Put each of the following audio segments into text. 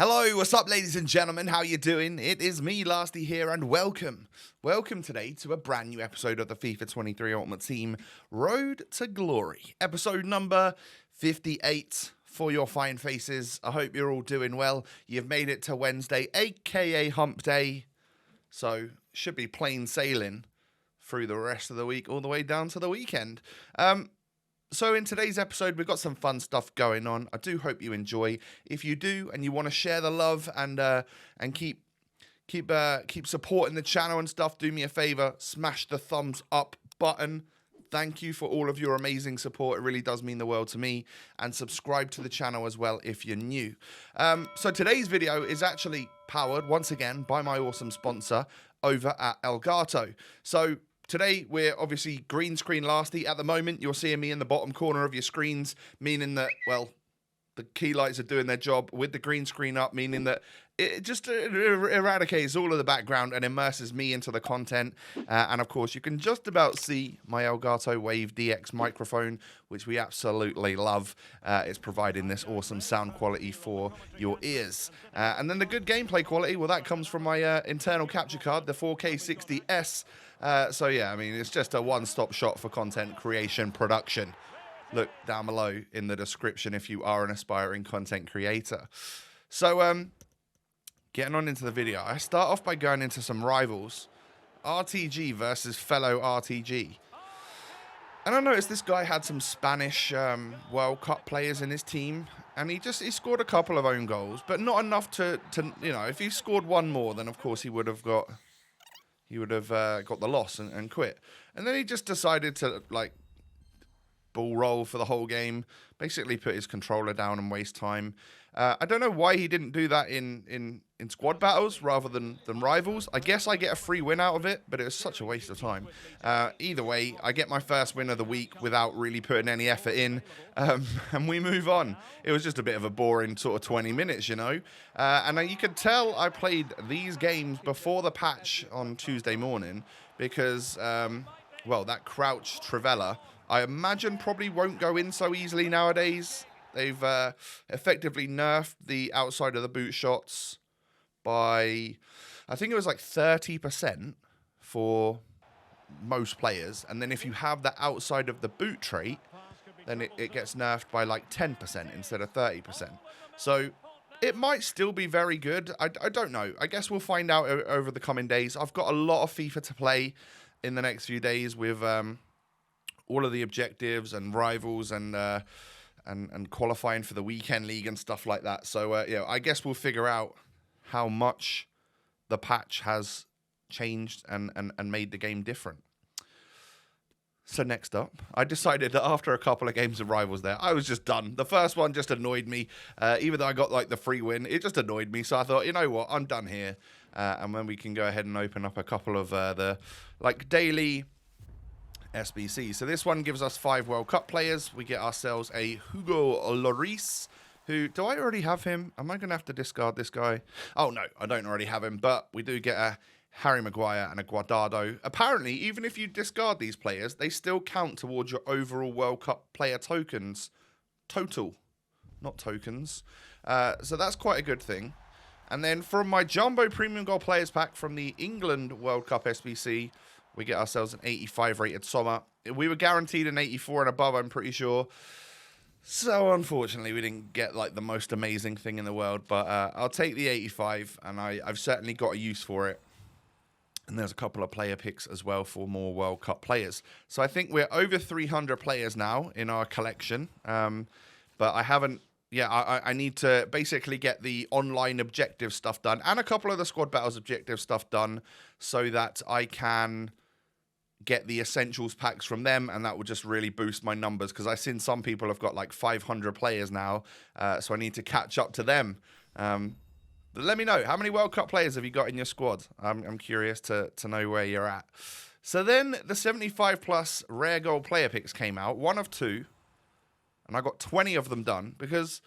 Hello, what's up, ladies and gentlemen? How you doing? It is me, Lasty here, and welcome. Welcome today to a brand new episode of the FIFA 23 Ultimate Team Road to Glory. Episode number 58 for your fine faces. I hope you're all doing well. You've made it to Wednesday, aka Hump Day. So, should be plain sailing through the rest of the week, all the way down to the weekend. So in today's episode, we've got some fun stuff going on. I do hope you enjoy. If you do, and you want to share the love and keep supporting the channel and stuff, do me a favor, smash the thumbs up button. Thank you for all of your amazing support. It really does mean the world to me. And subscribe to the channel as well if you're new. So today's video is actually powered once again by my awesome sponsor over at Elgato. So today, we're obviously green screen Lasty. At the moment, you're seeing me in the bottom corner of your screens, meaning that, well, the key lights are doing their job with the green screen up, meaning that it just eradicates all of the background and immerses me into the content. And of course, you can just about see my Elgato Wave DX microphone, which we absolutely love. It's providing this awesome sound quality for your ears. And then the good gameplay quality, well, that comes from my internal capture card, the 4K 60S. So yeah, I mean, it's just a one-stop shop for content creation production. Look down below in the description if you are an aspiring content creator. So, getting on into the video, I start off by going into some rivals. RTG versus fellow RTG. And I noticed this guy had some Spanish World Cup players in his team. And he scored a couple of own goals, but not enough to you know, if he scored one more, then of course he would have got the loss and quit. And then he just decided to, like, ball roll for the whole game, basically put his controller down and waste time. I don't know why he didn't do that in squad battles rather than rivals. I guess I get a free win out of it, but it was such a waste of time. Either way, I get my first win of the week without really putting any effort in, and we move on. It was just a bit of a boring sort of 20 minutes, you know. And you could tell I played these games before the patch on Tuesday morning because, well, that crouch Trivella, I imagine probably won't go in so easily nowadays. They've effectively nerfed the outside of the boot shots by, I think it was like 30% for most players. And then if you have the outside of the boot trait, then it gets nerfed by like 10% instead of 30%. So it might still be very good. I don't know. I guess we'll find out over the coming days. I've got a lot of FIFA to play in the next few days with all of the objectives and rivals and qualifying for the weekend league and stuff like that. So yeah, I guess we'll figure out how much the patch has changed and made the game different. So next up, I decided that after a couple of games of rivals there, I was just done. The first one just annoyed me. Even though I got like the free win, it just annoyed me. So I thought, you know what, I'm done here. And then we can go ahead and open up a couple of the like daily SBC. So this one gives us 5 World Cup players. We get ourselves a Hugo Lloris, who, do I already have him? Am I going to have to discard this guy? Oh, no, I don't already have him, but we do get a Harry Maguire and a Guardado. Apparently, even if you discard these players, they still count towards your overall World Cup player tokens. Total, not tokens. So that's quite a good thing. And then from my Jumbo Premium Gold Players Pack from the England World Cup SBC, we get ourselves an 85 rated Sommer. We were guaranteed an 84 and above, I'm pretty sure. So unfortunately, we didn't get like the most amazing thing in the world. But I'll take the 85, and I've certainly got a use for it. And there's a couple of player picks as well for more World Cup players. So I think we're over 300 players now in our collection. But I haven't... Yeah, I need to basically get the online objective stuff done and a couple of the squad battles objective stuff done so that I can get the essentials packs from them, and that will just really boost my numbers because I've seen some people have got like 500 players now, so I need to catch up to them. But let me know, how many World Cup players have you got in your squad? I'm curious to know where you're at. So then the 75 plus rare gold player picks came out, 1 of 2. And I got 20 of them done because,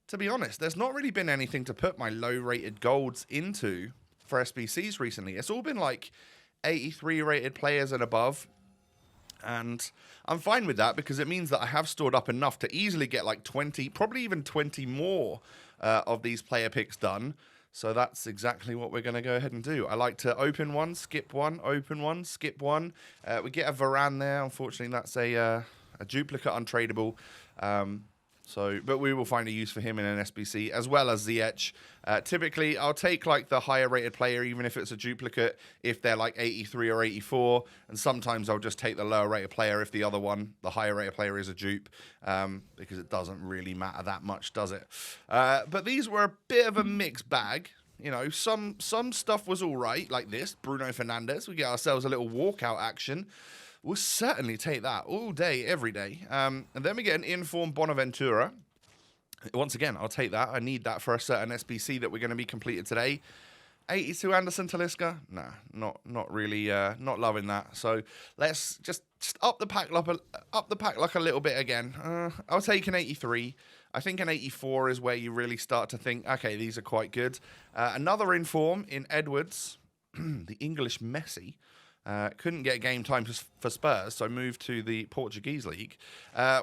to be honest, there's not really been anything to put my low-rated golds into for SBCs recently. It's all been like 83 rated players and above. And I'm fine with that because it means that I have stored up enough to easily get like 20, probably even 20 more of these player picks done. So that's exactly what we're going to go ahead and do. I like to open one, skip one, open one, skip one. We get a Varane there. Unfortunately, that's a duplicate untradeable. But we will find a use for him in an SBC, as well as Ziyech. Typically, I'll take like the higher rated player, even if it's a duplicate, if they're like 83 or 84. And sometimes I'll just take the lower rated player if the other one, the higher rated player, is a dupe, because it doesn't really matter that much, does it? But these were a bit of a mixed bag. You know, some stuff was all right, like this, Bruno Fernandes. We get ourselves a little walkout action. We'll certainly take that all day, every day. And then we get an informed Bonaventura. Once again, I'll take that. I need that for a certain SBC that we're going to be completed today. 82 Anderson Talisca? Nah, not really, not loving that. So let's just up the pack like a little bit again. I'll take an 83. I think an 84 is where you really start to think, okay, these are quite good. Another inform in Edwards, the English Messi. Couldn't get game time for Spurs, so moved to the Portuguese league.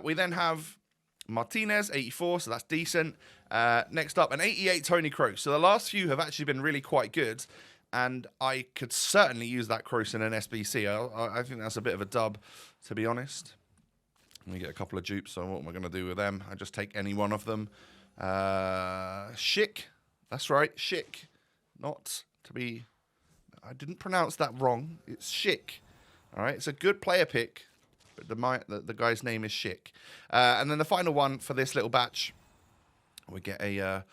We then have Martinez, 84, so that's decent. Next up, an 88 Toni Kroos. So the last few have actually been really quite good, and I could certainly use that Kroos in an SBC. I think that's a bit of a dub, to be honest. We get a couple of dupes, so what am I going to do with them? I just take any one of them. Schick. That's right, Schick. Not to be... I didn't pronounce that wrong. It's Schick. All right, it's a good player pick, but the guy's name is Schick. And then the final one for this little batch, we get a...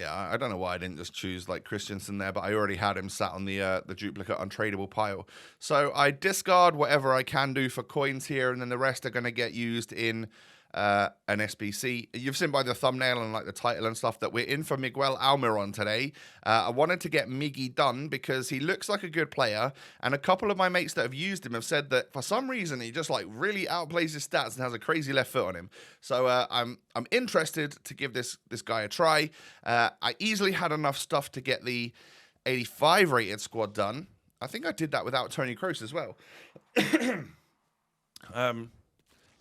I don't know why I didn't just choose like Christensen there, but I already had him sat on the duplicate untradeable pile. So I discard whatever I can do for coins here, and then the rest are going to get used in an SBC. You've seen by the thumbnail and like the title and stuff that we're in for Miguel Almiron today. I wanted to get Miggy done because he looks like a good player, and a couple of my mates that have used him have said that for some reason he just like really outplays his stats and has a crazy left foot on him. So I'm interested to give this guy a try. I easily had enough stuff to get the 85 rated squad done. I think I did that without Toni Kroos as well.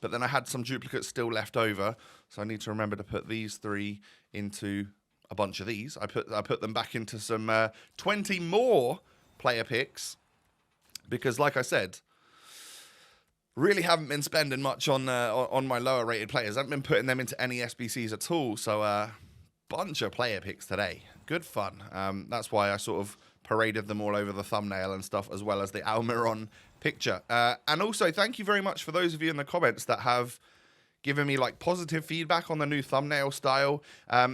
But then I had some duplicates still left over, so I need to remember to put these three into a bunch of these. I put them back into some 20 more player picks because, like I said, really haven't been spending much on my lower rated players. I haven't been putting them into any SBCs at all. So bunch of player picks today. Good fun. That's why I sort of paraded them all over the thumbnail and stuff, as well as the Almiron picture. And also, thank you very much for those of you in the comments that have given me like positive feedback on the new thumbnail style.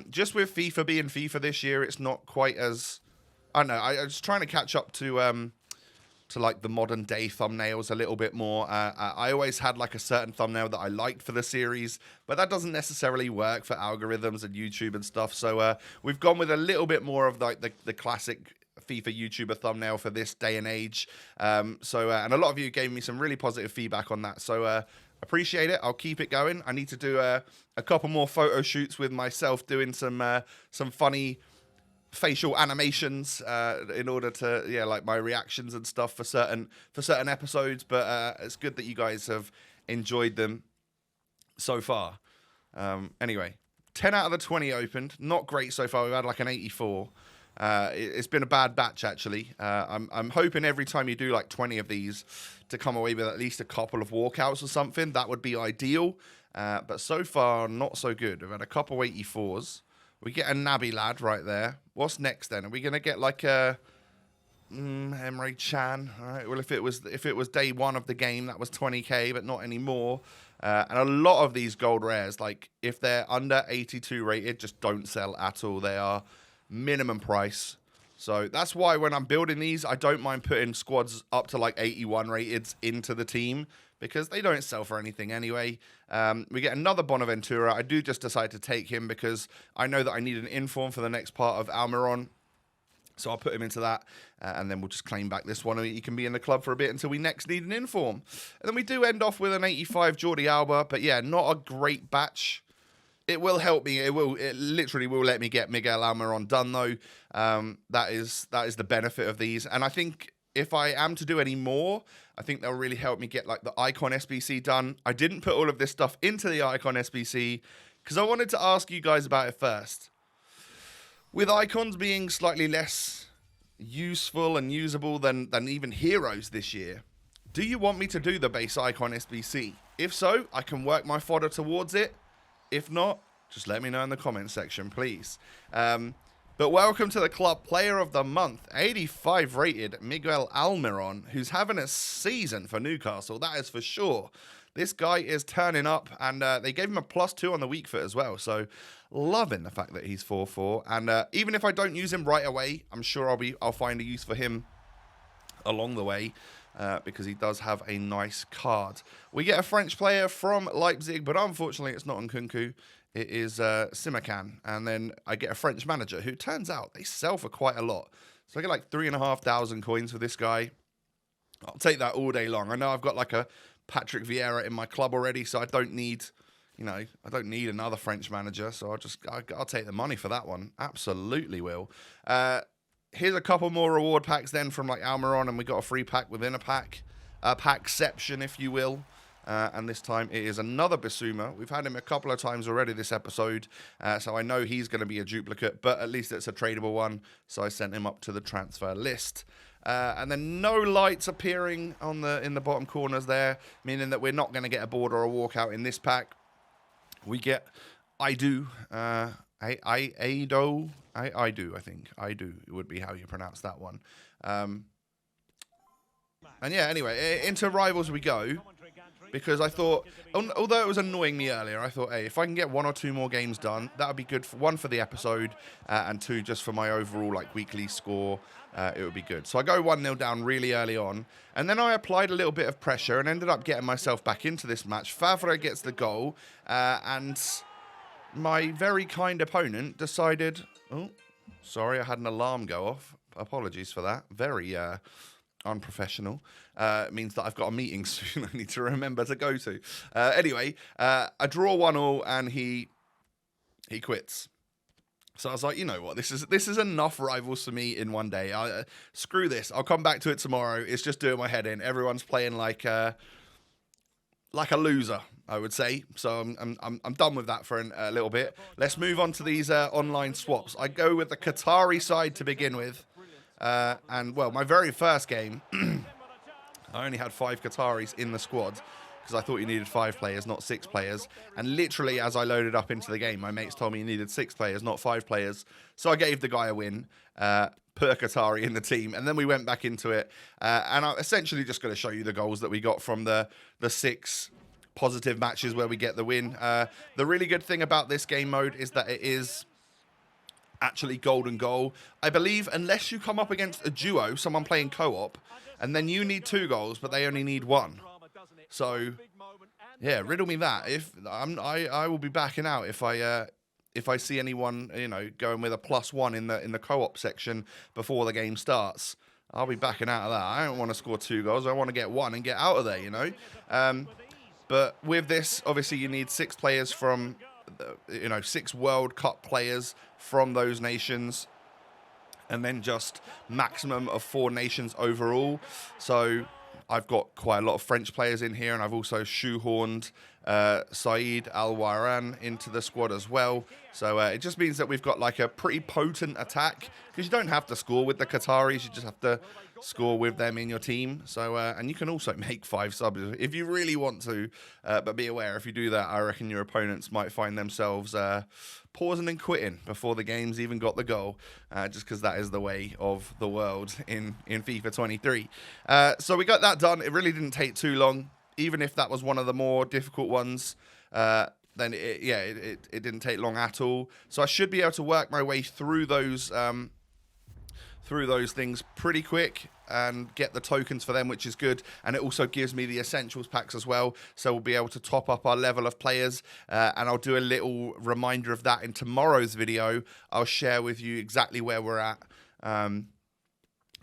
Just with FIFA being FIFA this year, it's not quite as... I don't know, I was trying to catch up to like the modern day thumbnails a little bit more. I always had like a certain thumbnail that I liked for the series, but that doesn't necessarily work for algorithms and YouTube and stuff. So we've gone with a little bit more of like the classic FIFA YouTuber thumbnail for this day and age. And a lot of you gave me some really positive feedback on that. So appreciate it. I'll keep it going. I need to do a couple more photo shoots with myself doing some funny facial animations in order to like my reactions and stuff for certain episodes, but it's good that you guys have enjoyed them so far. Anyway, 10 out of the 20 opened, not great so far. We've had like an 84. It's been a bad batch actually. I'm hoping every time you do like 20 of these to come away with at least a couple of walkouts or something. That would be ideal, but so far not so good. We've had a couple 84s. We get a Naby lad right there. What's next then? Are we going to get like a Emre Can? All right. Well, if it was day one of the game, that was 20k, but not anymore. And a lot of these gold rares, like if they're under 82 rated, just don't sell at all. They are minimum price. So that's why when I'm building these, I don't mind putting squads up to like 81 rated into the team, because they don't sell for anything anyway. We get another Bonaventura. I do just decide to take him because I know that I need an inform for the next part of Almiron. So I'll put him into that, and then we'll just claim back this one. He can be in the club for a bit until we next need an inform. And then we do end off with an 85 Jordi Alba, but yeah, not a great batch. It will help me. It literally will let me get Miguel Almiron done, though. That is the benefit of these. And I think if I am to do any more, I think they'll really help me get like the Icon SBC done. I didn't put all of this stuff into the Icon SBC because I wanted to ask you guys about it first. With Icons being slightly less useful and usable than even Heroes this year, do you want me to do the base Icon SBC? If so, I can work my fodder towards it. If not, just let me know in the comments section, please. But welcome to the club, Player of the Month, 85 rated Miggy Almiron, who's having a season for Newcastle, that is for sure. This guy is turning up, and they gave him a +2 on the weak foot as well, so loving the fact that he's 4-4. And even if I don't use him right away, I'm sure I'll find a use for him along the way. Because he does have a nice card. We get a French player from Leipzig, but unfortunately it's not Nkunku. It is Simakan. And then I get a French manager who turns out they sell for quite a lot. So I get like 3,500 coins for this guy. I'll take that all day long. I know I've got like a Patrick Vieira in my club already, so I don't need, I don't need another French manager. So I'll take the money for that one. Absolutely will. Here's a couple more reward packs then from like Almiron, and we got a free pack within a pack. A packception, if you will. And this time it is another Bissouma. We've had him a couple of times already this episode, so I know he's going to be a duplicate, but at least it's a tradable one, so I sent him up to the transfer list. And then no lights appearing in the bottom corners there, meaning that we're not going to get a board or a walkout in this pack. We get I do would be how you pronounce that one. And yeah, anyway, into rivals we go, because I thought, although it was annoying me earlier, I thought, hey, if I can get 1 or 2 more games done, that would be good. One for the episode, and 2 just for my overall like weekly score. It would be good. So I go 1-0 down really early on, and then I applied a little bit of pressure and ended up getting myself back into this match. Favre gets the goal, and my very kind opponent decided, oh, sorry, I had an alarm go off. Apologies for that. Very unprofessional. It means that I've got a meeting soon I need to remember to go to. Anyway, I draw 1-1 and he quits. So I was like, you know what, this is enough rivals for me in one day. Screw this. I'll come back to it tomorrow. It's just doing my head in. Everyone's playing like a loser, I would say. So I'm done with that for a little bit. Let's move on to these online swaps. I go with the Qatari side to begin with. And, well, my very first game, I only had 5 Qataris in the squad because I thought you needed 5 players, not 6 players. And literally, as I loaded up into the game, my mates told me you needed 6 players, not 5 players. So I gave the guy a win, put a Qatari in the team, and then we went back into it. And I'm essentially just going to show you the goals that we got from the 6 positive matches where we get the win. The really good thing about this game mode is that it is actually golden goal. I believe unless you come up against a duo, someone playing co-op, and then you need 2 goals, but they only need 1. So, yeah, riddle me that. I will be backing out if I see anyone, going with a +1 in the co-op section before the game starts. I'll be backing out of that. I don't want to score 2 goals. I want to get 1 and get out of there, But with this, obviously, you need 6 players from, 6 World Cup players from those nations, and then just maximum of 4 nations overall. So I've got quite a lot of French players in here, and I've also shoehorned Saeed Al-Waran into the squad as well. So it just means that we've got like a pretty potent attack, because you don't have to score with the Qataris, you just have to score with them in your team. So and you can also make 5 subs if you really want to, but be aware, if you do that, I reckon your opponents might find themselves pausing and quitting before the game's even got the goal, just because that is the way of the world in FIFA 23. So we got that done. It really didn't take too long, even if that was one of the more difficult ones. Then it didn't take long at all. So I should be able to work my way through those things pretty quick and get the tokens for them, which is good. And it also gives me the essentials packs as well, so we'll be able to top up our level of players, and I'll do a little reminder of that in tomorrow's video. I'll share with you exactly where we're at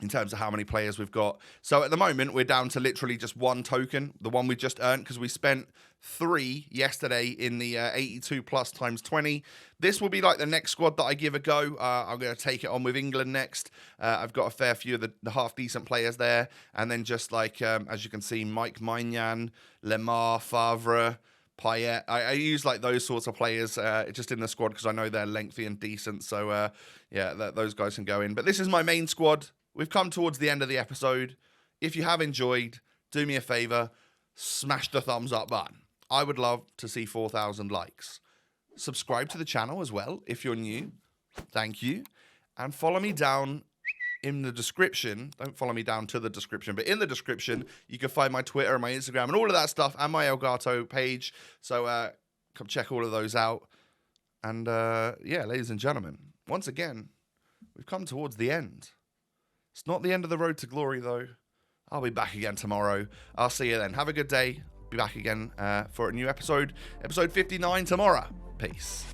in terms of how many players we've got. So at the moment, we're down to literally just one token, the one we just earned, because we spent 3 yesterday in the 82 plus times 20. This will be like the next squad that I give a go. I'm going to take it on with England next. I've got a fair few of the half-decent players there. And then just like, as you can see, Mike Maignan, Lemar, Favre, Payet. I use like those sorts of players just in the squad because I know they're lengthy and decent. So, yeah, those guys can go in. But this is my main squad. We've come towards the end of the episode. If you have enjoyed, do me a favor, smash the thumbs up button. I would love to see 4,000 likes. Subscribe to the channel as well if you're new. Thank you. And follow me down in the description. Don't follow me down to the description, but in the description, you can find my Twitter and my Instagram and all of that stuff and my Elgato page. So come check all of those out. And yeah, ladies and gentlemen, once again, we've come towards the end. It's not the end of the road to glory, though. I'll be back again tomorrow. I'll see you then. Have a good day. Be back again for a new episode. Episode 59 tomorrow. Peace.